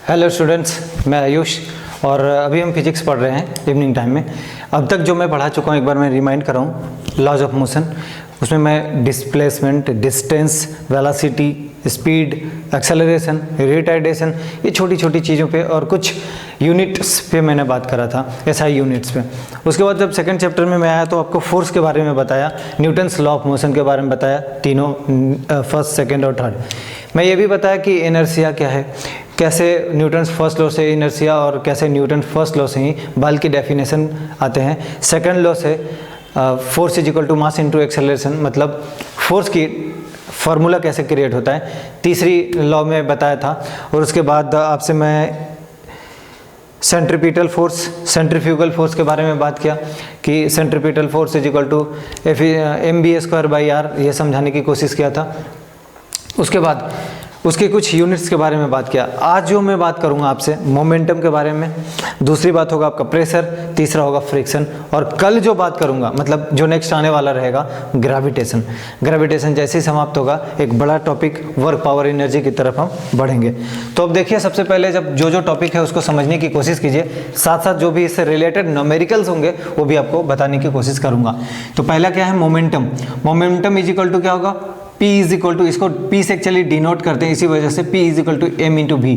Hello students, मैं आयुष और अभी हम फिजिक्स पढ़ रहे हैं इवनिंग टाइम में। अब तक जो मैं पढ़ा चुका हूँ एक बार मैं रिमाइंड कराऊँ। लॉज ऑफ मोशन, उसमें मैं displacement, distance, velocity, speed, acceleration, retardation, ये छोटी छोटी चीज़ों पे और कुछ यूनिट्स पे मैंने बात करा था, एसआई यूनिट्स पे। उसके बाद जब सेकंड चैप्टर में मैं आया तो आपको फोर्स के बारे में बताया, न्यूटन्स लॉ ऑफ मोशन के बारे में बताया, तीनों फर्स्ट, सेकंड और थर्ड। मैं ये भी बताया कि इनर्शिया क्या है, कैसे न्यूटन्स फर्स्ट लॉ से इनर्शिया और कैसे न्यूटन फर्स्ट लॉ से ही बल की डेफिनेशन आते हैं। सेकंड लॉ से force is equal to mass into acceleration, मतलब फोर्स की फार्मूला कैसे क्रिएट होता है, तीसरी लॉ में बताया था। और उसके बाद आपसे मैं सेंट्रीपिटल फोर्स, सेंट्रीफ्यूगल फोर्स के बारे में बात किया कि centripetal force is equal to mv²/r, ये समझाने की कोशिश किया था। उसके बाद उसके कुछ यूनिट्स के बारे में बात किया। आज जो मैं बात करूंगा आपसे मोमेंटम के बारे में, दूसरी बात होगा आपका प्रेशर, तीसरा होगा फ्रिक्शन, और कल जो बात करूंगा मतलब जो नेक्स्ट आने वाला रहेगा ग्रेविटेशन। ग्रेविटेशन जैसे ही समाप्त होगा एक बड़ा टॉपिक वर्क पावर एनर्जी की तरफ हम बढ़ेंगे। तो अब देखिए, सबसे पहले जब जो टॉपिक है उसको समझने की कोशिश कीजिए, साथ साथ जो भी इससे रिलेटेड न्यूमेरिकल्स होंगे वो भी आपको बताने की कोशिश करूंगा। तो पहला क्या है, momentum. Momentum is equal to क्या होगा, P इज इक्वल टू, इसको P से एक्चुअली डिनोट करते हैं, इसी वजह से P is equal to m into v.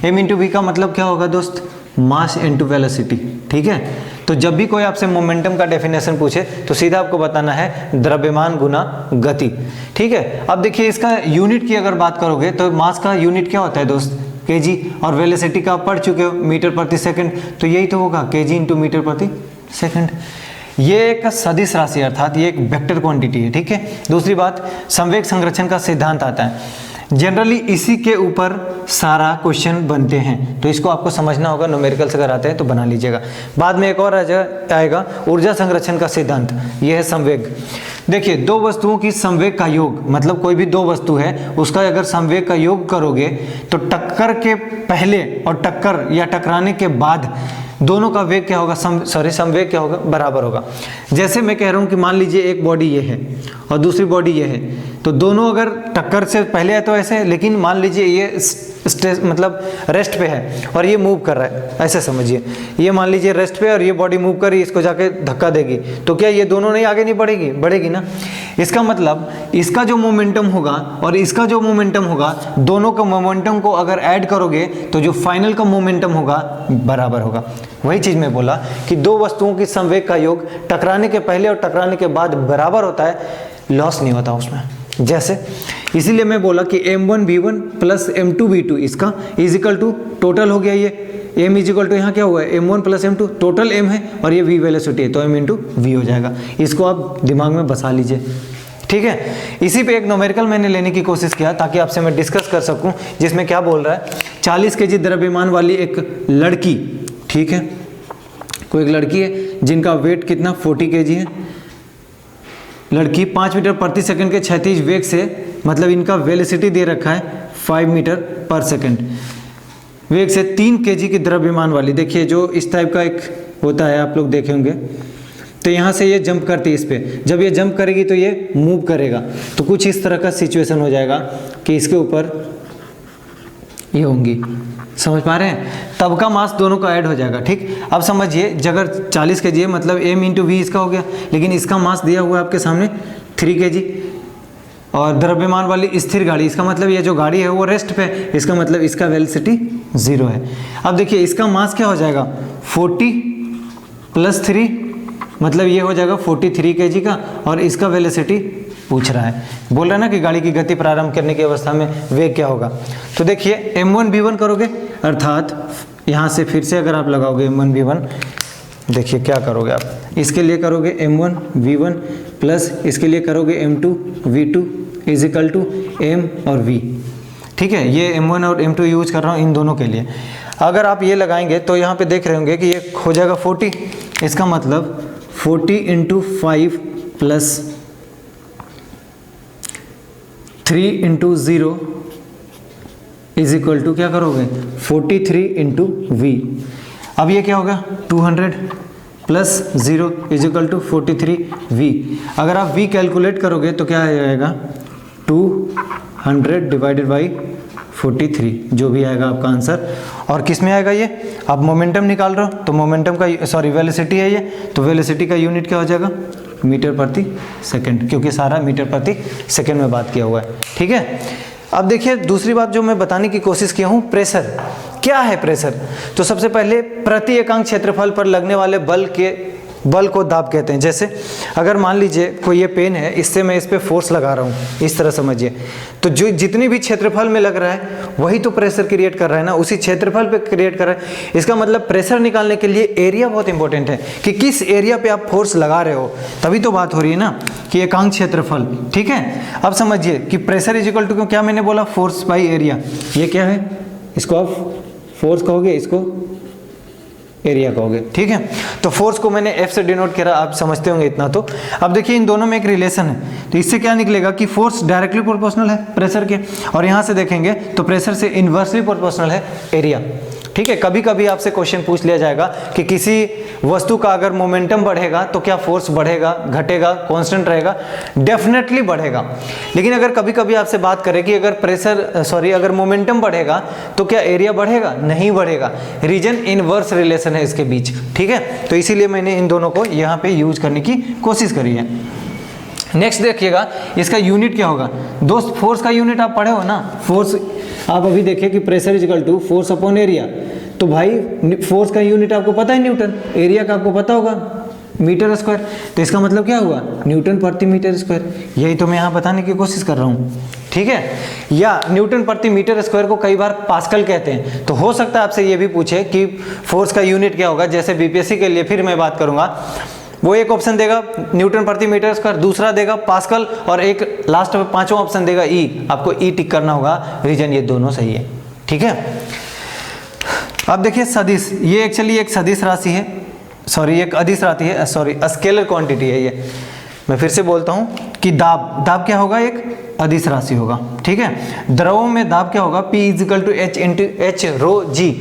M into v का मतलब क्या होगा दोस्त, मास इंटू वेलोसिटी। ठीक है, तो जब भी कोई आपसे मोमेंटम का डेफिनेशन पूछे तो सीधा आपको बताना है द्रव्यमान गुना गति। ठीक है, अब देखिए इसका यूनिट की अगर बात करोगे तो मास का यूनिट क्या होता है दोस्त, kg, और वेलोसिटी का आप पढ़ चुके हो मीटर प्रति सेकंड, तो यही तो होगा kg इंटू मीटर प्रति सेकंड। ये एक सदिश राशि अर्थात ये एक वेक्टर क्वांटिटी है। ठीक है, दूसरी बात संवेग संरक्षण का सिद्धांत आता है, जनरली इसी के ऊपर सारा क्वेश्चन बनते हैं, तो इसको आपको समझना होगा। न्यूमेरिकल्स अगर आते हैं तो बना लीजिएगा। बाद में एक और आएगा ऊर्जा संरक्षण का सिद्धांत, ये है संवेग। देखिए, दो वस्तुओं की संवेग का योग, मतलब कोई भी दो वस्तु है उसका अगर संवेग का योग करोगे तो टक्कर के पहले और टक्कर या टकराने के बाद दोनों का वेग क्या होगा, संवेग क्या होगा, बराबर होगा। जैसे मैं कह रहा हूं कि मान लीजिए एक बॉडी ये है और दूसरी बॉडी ये है, तो दोनों अगर टक्कर से पहले है तो ऐसे, लेकिन मान लीजिए ये मतलब रेस्ट पे है और ये मूव कर रहा है, ऐसे समझिए। ये मान लीजिए रेस्ट पे और ये बॉडी मूव कर रही है, इसको जाके धक्का देगी, तो क्या ये दोनों नहीं आगे नहीं बढ़ेगी, बढ़ेगी ना। इसका मतलब इसका जो मोमेंटम होगा और इसका जो मोमेंटम होगा, दोनों का मोमेंटम को अगर ऐड करोगे तो जो फाइनल का मोमेंटम होगा बराबर होगा। वही चीज मैं बोला कि दो वस्तुओं की संवेग का योग टकराने के पहले और टकराने के बाद बराबर होता है, लॉस नहीं होता उसमें। जैसे इसीलिए मैं बोला कि m1v1 प्लस m2v2 इसका इज इक्वल टू टोटल हो गया, ये m इज इक्वल टू यहाँ क्या हुआ है m1 plus m2, total m है और ये v वेलोसिटी है, तो m इंटू वी हो जाएगा। इसको आप दिमाग में बसा लीजिए। ठीक है, इसी पे एक न्यूमेरिकल मैंने लेने की कोशिश किया ताकि आपसे मैं डिस्कस कर सकूं, जिसमें क्या बोल रहा है, 40 kg द्रव्यमान वाली एक लड़की, ठीक है, कोई एक लड़की है जिनका वेट कितना 40 kg है। लड़की 5 मीटर प्रति सेकंड के क्षैतिज वेग से, मतलब इनका वेलोसिटी दे रखा है 5 मीटर पर सेकंड वेग से 3 kg की द्रव्यमान वाली, देखिए जो इस टाइप का एक होता है, आप लोग देखे होंगे, तो यहाँ से ये जंप करती है इस पे, जब ये जंप करेगी तो ये मूव करेगा, तो कुछ इस तरह का सिचुएशन हो जाएगा कि इसके ऊपर ये होंगी, समझ पा रहे हैं, तब का मास दोनों का ऐड हो जाएगा। ठीक, अब समझिए अगर 40 kg है मतलब m इंटू वी इसका हो गया, लेकिन इसका मास दिया हुआ है आपके सामने 3 kg, और द्रव्यमान वाली स्थिर गाड़ी, इसका मतलब ये जो गाड़ी है वो रेस्ट पे, इसका मतलब इसका वेलोसिटी 0 है। अब देखिए इसका मास क्या हो जाएगा 40 प्लस 3, मतलब ये हो जाएगा 43 kg का, और इसका वेलोसिटी पूछ रहा है, बोल रहा है ना कि गाड़ी की गति प्रारंभ करने की अवस्था में वेग क्या होगा। तो देखिए m1v1 करोगे, अर्थात यहाँ से फिर से अगर आप लगाओगे m1v1, देखिए क्या करोगे आप, इसके लिए करोगे m1v1 प्लस इसके लिए करोगे m2v2 is equal to m और v। ठीक है, ये m1 और m2 यूज कर रहा हूँ इन दोनों के लिए। अगर आप ये लगाएंगे तो यहाँ पे देख रहे होंगे कि ये हो जाएगा 40, इसका मतलब 40 into 5 plus 3 into 0 is equal to क्या करोगे 43 इंटू वी। अब ये क्या होगा 200 plus 0 is equal to 43 v. अगर आप वी कैलकुलेट करोगे तो क्या आ जाएगा 200 डिवाइडेड बाई 43 जो भी आएगा आपका आंसर। और किस में आएगा ये, आप मोमेंटम निकाल रहे हो तो मोमेंटम का सॉरी वेलोसिटी है ये, तो वेलोसिटी का यूनिट क्या हो जाएगा, मीटर प्रति सेकंड, क्योंकि सारा मीटर प्रति सेकंड में बात किया हुआ है। ठीक है, अब देखिए दूसरी बात जो मैं बताने की कोशिश किया हूँ, प्रेशर क्या है। प्रेशर तो सबसे पहले प्रति एकांक क्षेत्रफल पर लगने वाले बल को दाब कहते हैं। जैसे अगर मान लीजिए कोई ये पेन है, इससे मैं इस पे फोर्स लगा रहा हूँ, इस तरह समझिए, तो जो जितनी भी क्षेत्रफल में लग रहा है वही तो प्रेशर क्रिएट कर रहा है ना, उसी क्षेत्रफल पे क्रिएट कर रहा है। इसका मतलब प्रेशर निकालने के लिए एरिया बहुत इंपॉर्टेंट है कि किस एरिया पे आप फोर्स लगा रहे हो, तभी तो बात हो रही है ना कि एकांक क्षेत्रफल। ठीक है, अब समझिए कि प्रेशर इज इक्वल टू, क्या मैंने बोला, फोर्स बाई एरिया। ये क्या है, इसको आप फोर्स कहोगे, इसको एरिया कहोगे। ठीक है, तो फोर्स को मैंने F से डिनोट किया, आप समझते होंगे इतना। तो अब देखिए इन दोनों में एक रिलेशन है, तो इससे क्या निकलेगा कि फोर्स डायरेक्टली प्रोपोर्शनल है प्रेशर के, और यहाँ से देखेंगे तो प्रेशर से इन्वर्सली प्रोपोर्शनल है एरिया। ठीक है, कभी कभी आपसे क्वेश्चन पूछ लिया जाएगा कि किसी वस्तु का अगर मोमेंटम बढ़ेगा तो क्या फोर्स बढ़ेगा, घटेगा, कांस्टेंट रहेगा, डेफिनेटली बढ़ेगा। लेकिन अगर कभी कभी आपसे बात करें कि अगर अगर मोमेंटम बढ़ेगा तो क्या एरिया बढ़ेगा, नहीं बढ़ेगा। रीजन इनवर्स रिलेशन है इसके बीच। ठीक है, तो इसीलिए मैंने इन दोनों को यहाँ पे यूज करने की कोशिश करी है। नेक्स्ट देखिएगा इसका यूनिट क्या होगा। दोस्त फोर्स का यूनिट आप पढ़े हो ना, फोर्स आप अभी देखिए कि pressure is equal to force upon area. तो भाई फोर्स का यूनिट आपको पता है न्यूटन, एरिया का आपको पता होगा मीटर स्क्वायर, तो इसका मतलब क्या हुआ, न्यूटन प्रति मीटर स्क्वायर। यही तो मैं यहाँ बताने की कोशिश कर रहा हूँ। ठीक है, या न्यूटन प्रति मीटर स्क्वायर को कई बार पास्कल कहते हैं। तो हो सकता है आपसे ये भी पूछे कि फोर्स का यूनिट क्या होगा, जैसे बीपीएससी के लिए फिर मैं बात करूँगा, वो एक ऑप्शन देगा न्यूटन प्रति मीटर स्क्वायर, दूसरा देगा पास्कल, और एक लास्ट में पांचवा ऑप्शन देगा ई। आपको ई टिक करना होगा, रीजन ये दोनों सही है। ठीक है, अब देखिए सदिश, ये एक्चुअली एक सदिश राशि है, सॉरी एक अदिश राशि है, सॉरी स्केलर क्वांटिटी है ये। मैं फिर से बोलता हूँ कि दाब क्या होगा, एक अदिश राशि होगा। ठीक है, द्रवों में दाब क्या होगा, P is equal to H into H rho G।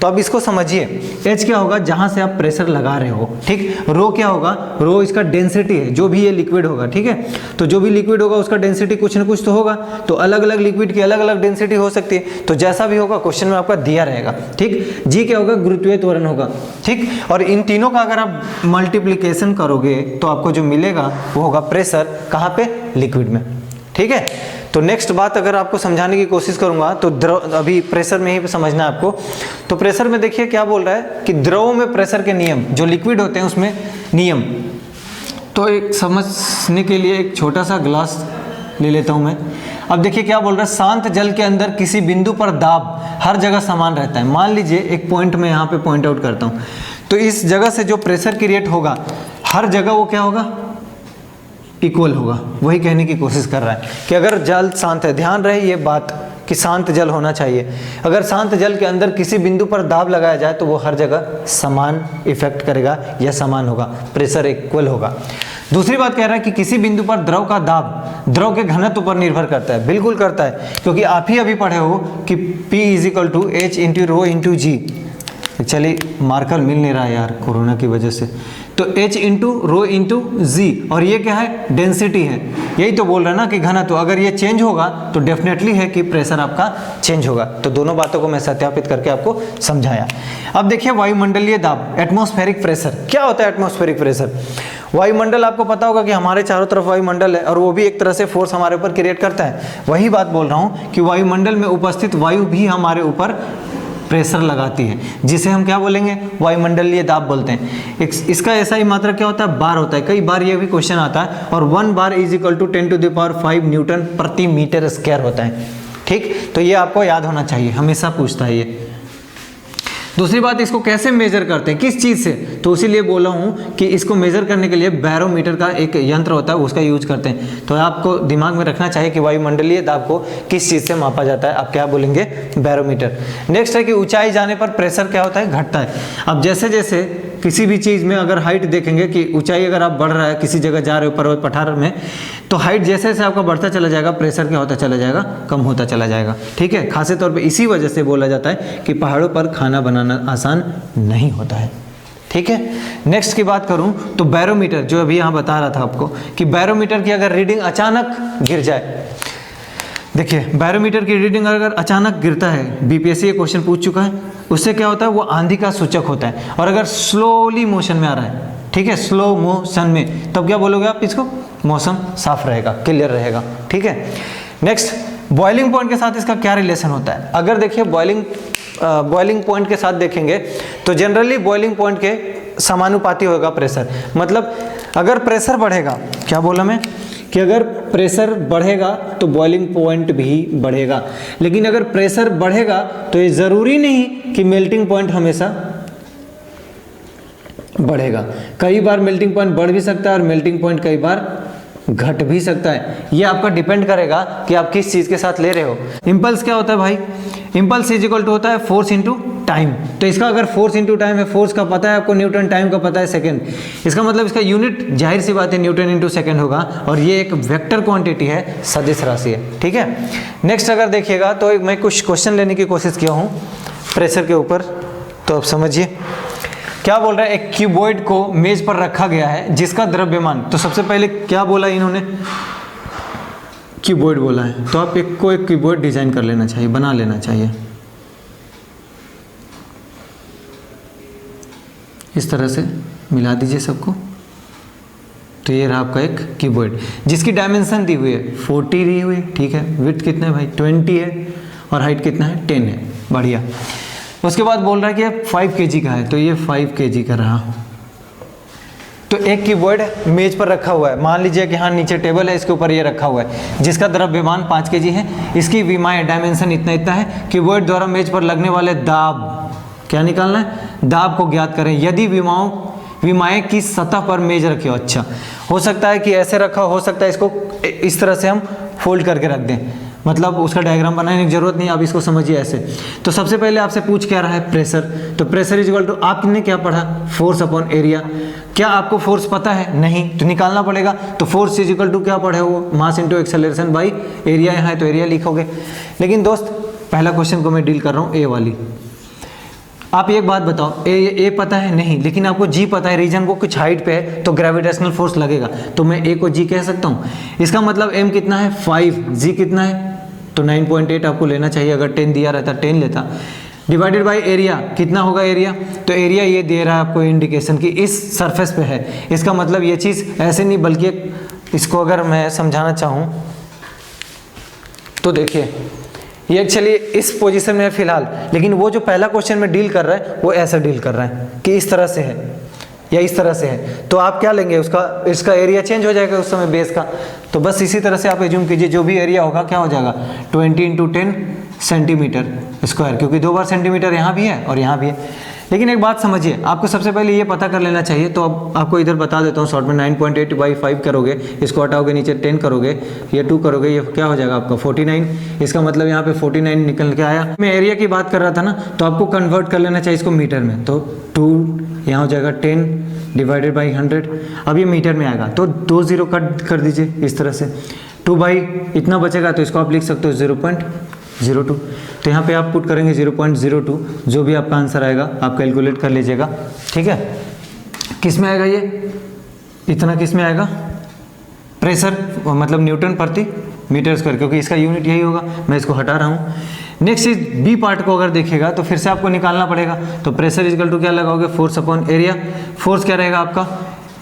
तो अब इसको समझिए, H क्या होगा, जहां से आप प्रेशर लगा रहे हो। ठीक, रो क्या होगा, रो इसका डेंसिटी है, जो भी ये लिक्विड होगा। ठीक है, तो जो भी लिक्विड होगा उसका डेंसिटी कुछ ना कुछ तो होगा, तो अलग अलग लिक्विड की अलग अलग डेंसिटी हो सकती है, तो जैसा भी होगा क्वेश्चन में आपका दिया रहेगा। ठीक, G क्या होगा, गुरुत्वीय त्वरण होगा। ठीक, और इन तीनों का अगर आप मल्टीप्लीकेशन करोगे तो आपको जो मिलेगा वो होगा प्रेशर, कहाँ पे, लिक्विड में। ठीक है, तो नेक्स्ट बात अगर आपको समझाने की कोशिश करूंगा तो अभी प्रेशर में ही समझना है आपको। तो प्रेशर में देखिए क्या बोल रहा है कि द्रव में प्रेशर के नियम, जो लिक्विड होते हैं उसमें नियम। तो एक समझने के लिए एक छोटा सा ग्लास ले लेता हूं मैं। अब देखिए क्या बोल रहा है, शांत जल के अंदर किसी बिंदु पर दाब हर जगह समान रहता है। मान लीजिए एक पॉइंट में यहाँ पे पॉइंट आउट करता हूँ, तो इस जगह से जो प्रेशर क्रिएट होगा हर जगह वो क्या होगा, इक्वल होगा। वही कहने की कोशिश कर रहा है कि अगर जल शांत है, ध्यान रहे ये बात कि शांत जल होना चाहिए। अगर शांत जल के अंदर किसी बिंदु पर दाब लगाया जाए तो वो हर जगह समान इफेक्ट करेगा या समान होगा, प्रेशर इक्वल होगा। दूसरी बात कह रहा है कि किसी बिंदु पर द्रव का दाब द्रव के घनत्व पर निर्भर करता है। बिल्कुल करता है, क्योंकि आप ही अभी पढ़े हो कि P is equal to H into rho into g. चलिए मार्कर मिल नहीं रहा यार कोरोना की वजह से, तो H इंटू रो इंटू जी, और ये क्या है, डेंसिटी है। यही तो बोल रहा है ना कि घनत्व, तो अगर ये चेंज होगा तो डेफिनेटली है कि प्रेशर आपका चेंज होगा। तो दोनों बातों को मैं सत्यापित करके आपको समझाया। अब देखिए वायुमंडलीय दाब, एटमॉस्फेरिक प्रेशर। क्या होता है एटमॉस्फेरिक प्रेशर? वायुमंडल, आपको पता होगा कि हमारे चारों तरफ वायुमंडल है और वो भी एक तरह से फोर्स हमारे ऊपर क्रिएट करता है। वही बात बोल रहा हूँ कि वायुमंडल में उपस्थित वायु भी हमारे ऊपर प्रेशर लगाती है, जिसे हम क्या बोलेंगे, वायुमंडलीय दाब बोलते हैं। इसका ऐसा ही मात्रा क्या होता है, बार होता है। कई बार ये भी क्वेश्चन आता है, और 1 bar is equal to 10⁵ newton प्रति मीटर स्क्वायर होता है। ठीक, तो ये आपको याद होना चाहिए, हमेशा पूछता है ये। दूसरी बात, इसको कैसे मेजर करते हैं, किस चीज़ से, तो इसीलिए बोला हूँ कि इसको मेजर करने के लिए बैरोमीटर का एक यंत्र होता है, उसका यूज करते हैं। तो आपको दिमाग में रखना चाहिए कि वायुमंडलीय दाब को किस चीज़ से मापा जाता है। आप क्या बोलेंगे, बैरोमीटर। नेक्स्ट है कि ऊंचाई जाने पर प्रेशर क्या होता है, घटता है। अब जैसे जैसे किसी भी चीज़ में अगर हाइट देखेंगे कि ऊंचाई अगर आप बढ़ रहा है, किसी जगह जा रहे हो पर्वत पठार में, तो हाइट जैसे जैसे आपका बढ़ता चला जाएगा प्रेशर क्या होता चला जाएगा, कम होता चला जाएगा। ठीक है, खास तौर पे इसी वजह से बोला जाता है कि पहाड़ों पर खाना बनाना आसान नहीं होता है। ठीक है, नेक्स्ट की बात करूं तो बैरोमीटर, जो अभी यहाँ बता रहा था आपको कि बैरोमीटर की अगर रीडिंग अचानक गिर जाए देखिए बैरोमीटर की रीडिंग अगर अचानक गिरता है, बीपीएससी ये क्वेश्चन पूछ चुका है, उससे क्या होता है, वो आंधी का सूचक होता है। और अगर स्लोली मोशन में आ रहा है, ठीक है, स्लो मोशन में, तब क्या बोलोगे आप इसको, मौसम साफ रहेगा, क्लियर रहेगा, ठीक है। नेक्स्ट, बॉइलिंग पॉइंट के साथ इसका क्या रिलेशन होता है। अगर देखिए बॉइलिंग पॉइंट के साथ देखेंगे तो जनरली बॉइलिंग पॉइंट के समानुपाती होगा प्रेशर। मतलब अगर प्रेशर बढ़ेगा, क्या बोला मैं कि अगर प्रेशर बढ़ेगा तो बॉइलिंग पॉइंट भी बढ़ेगा। लेकिन अगर प्रेशर बढ़ेगा तो ये ज़रूरी नहीं कि मेल्टिंग पॉइंट हमेशा बढ़ेगा। कई बार मेल्टिंग पॉइंट बढ़ भी सकता है और मेल्टिंग पॉइंट कई बार घट भी सकता है। ये आपका डिपेंड करेगा कि आप किस चीज़ के साथ ले रहे हो। इम्पल्स क्या होता है भाई, इम्पल्स इज इक्वल टू होता है फोर्स इंटू टाइम। तो इसका अगर फोर्स इंटू टाइम है, फोर्स का पता है आपको न्यूटन, टाइम का पता है सेकंड, इसका मतलब इसका यूनिट जाहिर सी बात है न्यूटन इंटू सेकंड होगा। और ये एक वेक्टर क्वांटिटी है, सदिश राशि है, ठीक है। नेक्स्ट अगर देखिएगा तो मैं कुछ क्वेश्चन लेने की कोशिश किया हूँ प्रेशर के ऊपर, तो आप समझिए क्या बोल रहा है। एक क्यूबॉइड को मेज पर रखा गया है जिसका द्रव्यमान, तो सबसे पहले क्या बोला इन्होंने, क्यूबॉइड बोला है। तो आप एक क्यूबॉइड डिजाइन कर लेना चाहिए, बना लेना चाहिए इस तरह से, मिला दीजिए सबको। तो ये रहा आपका एक कीबोर्ड जिसकी डायमेंशन दी हुई है 40 दी हुई है, ठीक है। विड्थ कितना है भाई 20 है और हाइट कितना है 10 है, बढ़िया। उसके बाद बोल रहा है कि 5 kg का है, तो ये 5 kg का रहा। तो एक कीबोर्ड मेज पर रखा हुआ है, मान लीजिए कि हाँ नीचे टेबल है, इसके ऊपर ये रखा हुआ है जिसका द्रव्यमान 5 kg है, इसकी विमाएं डायमेंशन इतना इतना है। कीबोर्ड द्वारा मेज पर लगने वाले दाब, क्या निकालना है, दाब को ज्ञात करें यदि विमाएं की सतह पर मेज रखे हो। अच्छा, हो सकता है कि ऐसे रखा हो सकता है इसको इस तरह से हम फोल्ड करके रख दें, मतलब उसका डायग्राम बनाने की जरूरत नहीं, आप इसको समझिए ऐसे। तो सबसे पहले आपसे पूछ क्या रहा है, प्रेशर। तो प्रेशर इज इक्वल टू, आपने क्या पढ़ा, फोर्स अपॉन एरिया। क्या आपको फोर्स पता है, नहीं, तो निकालना पड़ेगा। तो फोर्स इज इक्वल टू क्या पढ़े वो, mass into acceleration by area, यहाँ है तो एरिया लिखोगे। लेकिन दोस्त पहला क्वेश्चन को मैं डील कर रहा हूँ ए वाली। आप एक बात बताओ, ए पता है नहीं, लेकिन आपको जी पता है, रीजन को कुछ हाइट पे है तो ग्रेविटेशनल फोर्स लगेगा, तो मैं ए को जी कह सकता हूँ। इसका मतलब एम कितना है 5, जी कितना है, तो 9.8 आपको लेना चाहिए। अगर 10 दिया रहता 10 लेता। डिवाइडेड बाय एरिया, कितना होगा एरिया, तो एरिया ये दे रहा है आपको इंडिकेशन कि इस सरफेस पे है। इसका मतलब ये चीज़ ऐसे नहीं, बल्कि इसको अगर मैं समझाना चाहूँ तो देखिए ये एक्चुअली इस पोजीशन में है फिलहाल, लेकिन वो जो पहला क्वेश्चन में डील कर रहा है वो ऐसा डील कर रहा है कि इस तरह से है या इस तरह से है। तो आप क्या लेंगे, इसका एरिया चेंज हो जाएगा उस समय बेस का। तो बस इसी तरह से आप एज्यूम कीजिए जो भी एरिया होगा क्या हो जाएगा 20 इंटू 10 सेंटीमीटर स्क्वायर, क्योंकि 2 बार सेंटीमीटर यहाँ भी है और यहाँ भी है। लेकिन एक बात समझिए, आपको सबसे पहले ये पता कर लेना चाहिए। तो अब आपको इधर बता देता हूँ शॉर्ट में, 9.8 बाई 5 करोगे, इसको हटाओगे नीचे 10 करोगे, ये 2 करोगे, ये क्या हो जाएगा आपका 49। इसका मतलब यहाँ पे 49 निकल के आया। मैं एरिया की बात कर रहा था ना, तो आपको कन्वर्ट कर लेना चाहिए इसको मीटर में। तो 2 यहाँ हो जाएगा 10 डिवाइडेड बाई 100। अब ये मीटर में आएगा तो 2 0 कट कर दीजिए इस तरह से, 2 बाई इतना बचेगा, तो इसको आप लिख सकते हो 0.02। तो यहाँ पे आप पुट करेंगे 0.02, जो भी आपका आंसर आएगा आप कैलकुलेट कर लीजिएगा, ठीक है। किस में आएगा ये, इतना किस में आएगा, प्रेशर मतलब न्यूटन प्रति मीटर स्क्वायर, क्योंकि इसका यूनिट यही होगा। मैं इसको हटा रहा हूँ। नेक्स्ट इज बी पार्ट को अगर देखिएगा तो फिर से आपको निकालना पड़ेगा। तो प्रेशर इक्वल टू क्या लगाओगे, फोर्स अपॉन एरिया। फोर्स क्या रहेगा आपका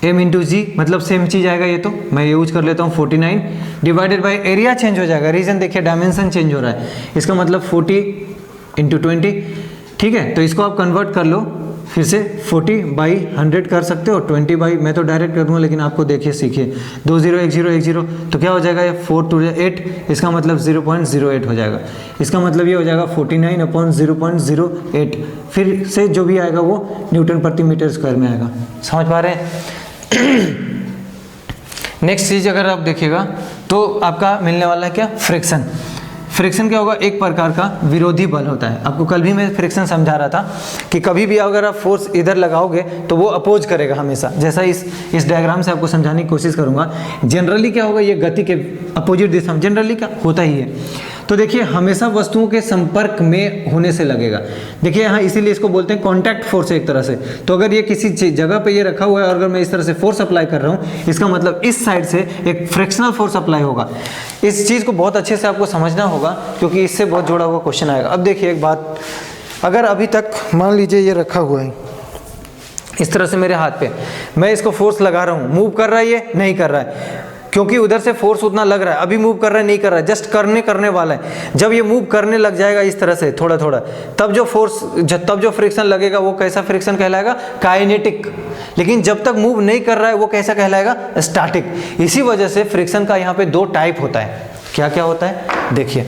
m इंटू जी, मतलब सेम चीज आएगा ये, तो मैं यूज कर लेता हूँ 49 डिवाइडेड बाई एरिया चेंज हो जाएगा, रीजन देखिए डायमेंशन चेंज हो रहा है, इसका मतलब 40 इंटू 20, ठीक है। तो इसको आप कन्वर्ट कर लो, फिर से 40 बाई 100 कर सकते हो, 20 बाई, मैं तो डायरेक्ट कर दूँगा लेकिन आपको देखिए सीखिए, 2 0 1 0 1 0, तो क्या हो जाएगा ये 4 2 8, इसका मतलब 0.08 हो जाएगा। इसका मतलब ये हो जाएगा 49 अपॉन 0.08, फिर से जो भी आएगा वो न्यूटन प्रति मीटर स्क्वायर में आएगा। समझ पा रहे हैं। नेक्स्ट चीज अगर आप देखिएगा तो आपका मिलने वाला है क्या, फ्रिक्शन। फ्रिक्शन क्या होगा, एक प्रकार का विरोधी बल होता है। आपको कल भी मैं फ्रिक्शन समझा रहा था कि कभी भी अगर आप फोर्स इधर लगाओगे तो वो अपोज करेगा हमेशा, जैसा इस डायग्राम से आपको समझाने की कोशिश करूंगा। जनरली क्या होगा, ये गति के अपोजिट दिशा में जनरली क्या होता ही है। तो देखिए हमेशा वस्तुओं के संपर्क में होने से लगेगा। देखिए यहाँ इसीलिए इसको बोलते हैं कॉन्टैक्ट फोर्स एक तरह से। तो अगर ये किसी जगह पे ये रखा हुआ है और अगर मैं इस तरह से फोर्स अप्लाई कर रहा हूँ, इसका मतलब इस साइड से एक फ्रिक्शनल फोर्स अप्लाई होगा। इस चीज़ को बहुत अच्छे से आपको समझना होगा क्योंकि इससे बहुत जुड़ा हुआ क्वेश्चन आएगा। अब देखिए एक बात, अगर अभी तक मान लीजिए ये रखा हुआ है इस तरह से मेरे हाथ पे, मैं इसको फोर्स लगा रहा हूँ, मूव कर रहा है ये नहीं कर रहा है क्योंकि उधर से फोर्स उतना लग रहा है, अभी मूव कर रहा है नहीं कर रहा है, जस्ट करने वाला है। जब ये मूव करने लग जाएगा इस तरह से थोड़ा थोड़ा, तब जो फोर्स तब जो फ्रिक्शन लगेगा वो कैसा फ्रिक्शन कहलाएगा? काइनेटिक। लेकिन जब तक मूव नहीं कर रहा है वो कैसा कहलाएगा? स्टैटिक। इसी वजह से फ्रिक्शन का यहाँ पे दो टाइप होता है। क्या क्या होता है देखिए,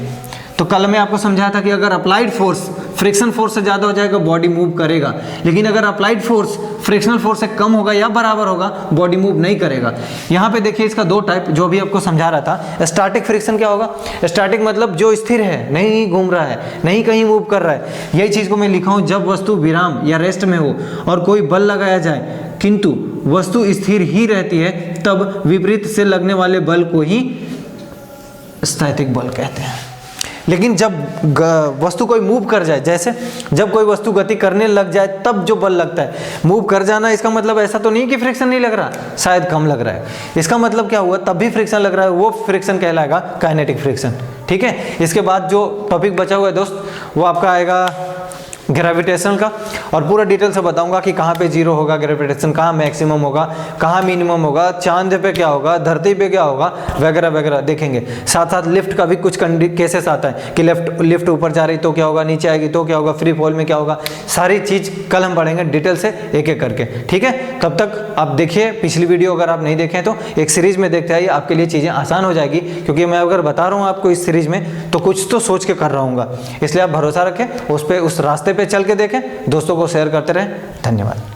तो कल मैं आपको समझाया था कि अगर अप्लाइड फोर्स फ्रिक्शन फोर्स से ज़्यादा हो जाएगा बॉडी मूव करेगा, लेकिन अगर अप्लाइड फोर्स फ्रिक्शनल फोर्स से कम होगा या बराबर होगा बॉडी मूव नहीं करेगा। यहाँ पे देखिए इसका दो टाइप जो भी आपको समझा रहा था। स्टैटिक फ्रिक्शन क्या होगा? स्टैटिक मतलब जो स्थिर है, नहीं घूम रहा है, नहीं कहीं मूव कर रहा है। यही चीज़ को मैं लिखा हूँ, जब वस्तु विराम या रेस्ट में हो और कोई बल लगाया जाए किंतु वस्तु स्थिर ही रहती है, तब विपरीत से लगने वाले बल को ही स्थैतिक बल कहते हैं। लेकिन जब वस्तु कोई मूव कर जाए, जैसे जब कोई वस्तु गति करने लग जाए तब जो बल लगता है, मूव कर जाना इसका मतलब ऐसा तो नहीं कि फ्रिक्शन नहीं लग रहा, शायद कम लग रहा है। इसका मतलब क्या हुआ? तब भी फ्रिक्शन लग रहा है, वो फ्रिक्शन कहलाएगा काइनेटिक फ्रिक्शन। ठीक है, इसके बाद जो टॉपिक बचा हुआ है दोस्त वो आपका आएगा ग्रेविटेशन का, और पूरा डिटेल से बताऊंगा कि कहाँ पे जीरो होगा ग्रेविटेशन, कहाँ मैक्सिमम होगा, कहाँ मिनिमम होगा, चांद पे क्या होगा, धरती पे क्या होगा, वगैरह वगैरह देखेंगे। साथ साथ लिफ्ट का भी कुछ केसेस आता है कि लिफ्ट ऊपर जा रही तो क्या होगा, नीचे आएगी तो क्या होगा, फ्री फॉल में क्या होगा, सारी चीज़ कल हम पढ़ेंगे डिटेल से एक एक करके। ठीक है, तब तक आप देखिए पिछली वीडियो, अगर आप नहीं देखें तो एक सीरीज में देखते आइए, आपके लिए चीज़ें आसान हो जाएगी। क्योंकि मैं अगर बता रहा हूँ आपको इस सीरीज में तो कुछ तो सोच के कर रहा हूँ, इसलिए आप भरोसा रखें उस पर, उस रास्ते पे चल के देखें, दोस्तों को शेयर करते रहें। धन्यवाद।